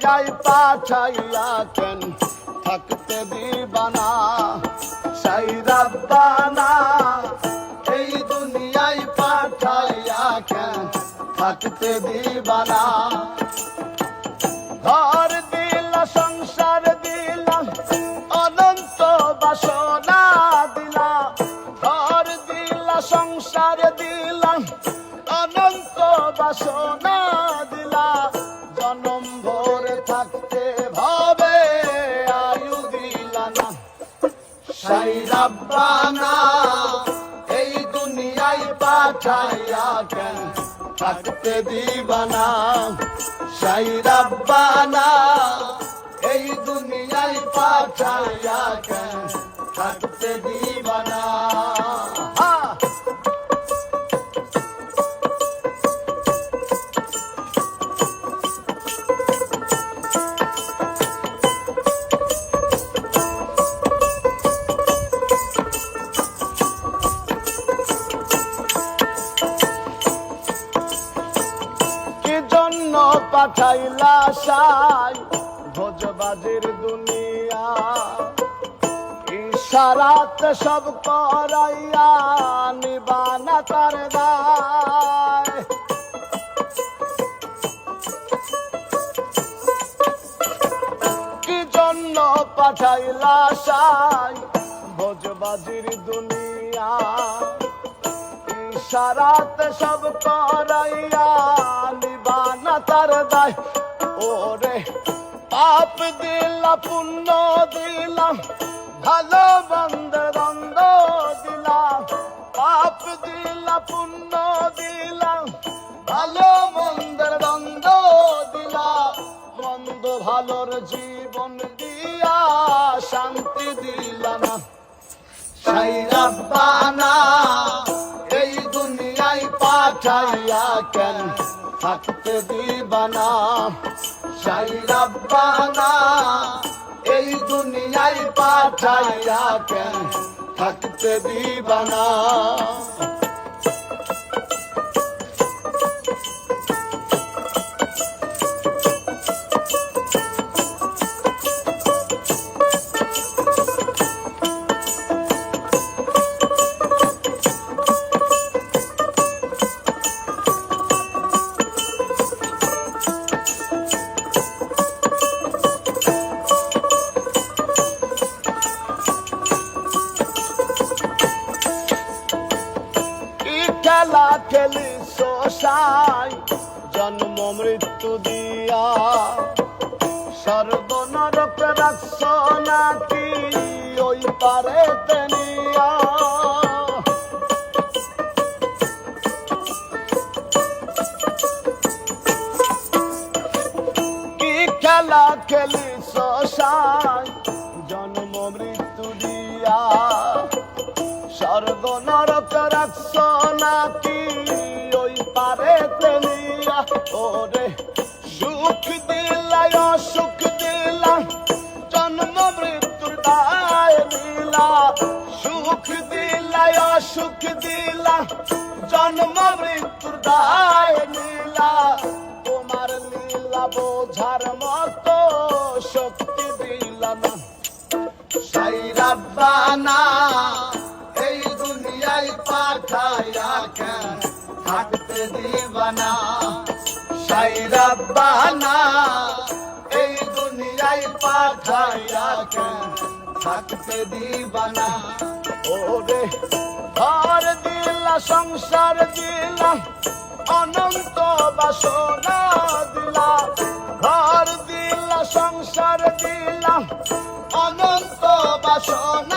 দুনিয়ায় পাঠাইয়া কেন থাকতে দিবানা সাই রাব্বানা এই দুনিয়ায় পাঠাইয়া কেন থাকতে দিবানা ঘর দিলা সংসার দিলা অনন্ত বাসনা দিলা ঘর দিলা সংসার দিলা অনন্ত বাসনা দিলা জনম ভরে থাকতে ভাবে আয়ু দিলা না সাই রাব্বানা এই দুনিয়ায় পাঠাইয়া কেন থাকতে দিবানা সাই রাব্বানা এই দুনিয়ায় পাঠাইয়া কেন থাকতে দিবানা পাঠাইলা সাই ভোজবাজির দুনিয়া ইশারাতে সব করাইয়া নিবানা তার দায় কি জন্য পাঠাইলা সাই ভোজবাজির দুনিয়া ইশারাতে সব করাইয়া নিবানা তার দায় ওরে পাপ দিলা পুণ্য দিলা ভালো মন্দ দ্বন্দ্ব দিলা পাপ দিলা পুণ্য দিলা ভালো মন্দের দ্বন্দ্ব দিলা মন্দ ভালোর জীবন দিয়া শান্তি দিলা না সাই রাব্বানা এই দুনিয়ায় পাঠাইয়া কেন থাকতে দিবানা সাই রাব্বানা এই দুনিয়ায় পাঠাইয়া কেন থাকতে দিবানা খেলা খেলি সাই জন্ম মৃত্যু দিয়া সর্বনরক রাখছ নাকি ওই পারে তেনিয়া কি খেলা খেলি সাই জন্ম মৃত্যু দিয়া স্বর্গ নরক রাখছ নাকি ওই পারে তেলিয়া ওরে সুখ দিলা অসুখ দিলা জন্ম মৃত্যুর দায় লীলা সুখ দিলা অসুখ দিলা জন্ম মৃত্যুর দায় লীলা তোমার লীলা বোঝার মতো শক্তি দিলা না সাই রাব্বানা এই দুনিয়ায় পাঠাইয়া কেন থাকতে দিবানা সাই রাব্বানা এই দুনিয়ায় পাঠাইয়া কেন থাকতে দিবানা ওরে ঘর দিলা সংসার দিলা অনন্ত বাসনা দিলা ঘর দিলা সংসার দিলা অনন্ত বাসনা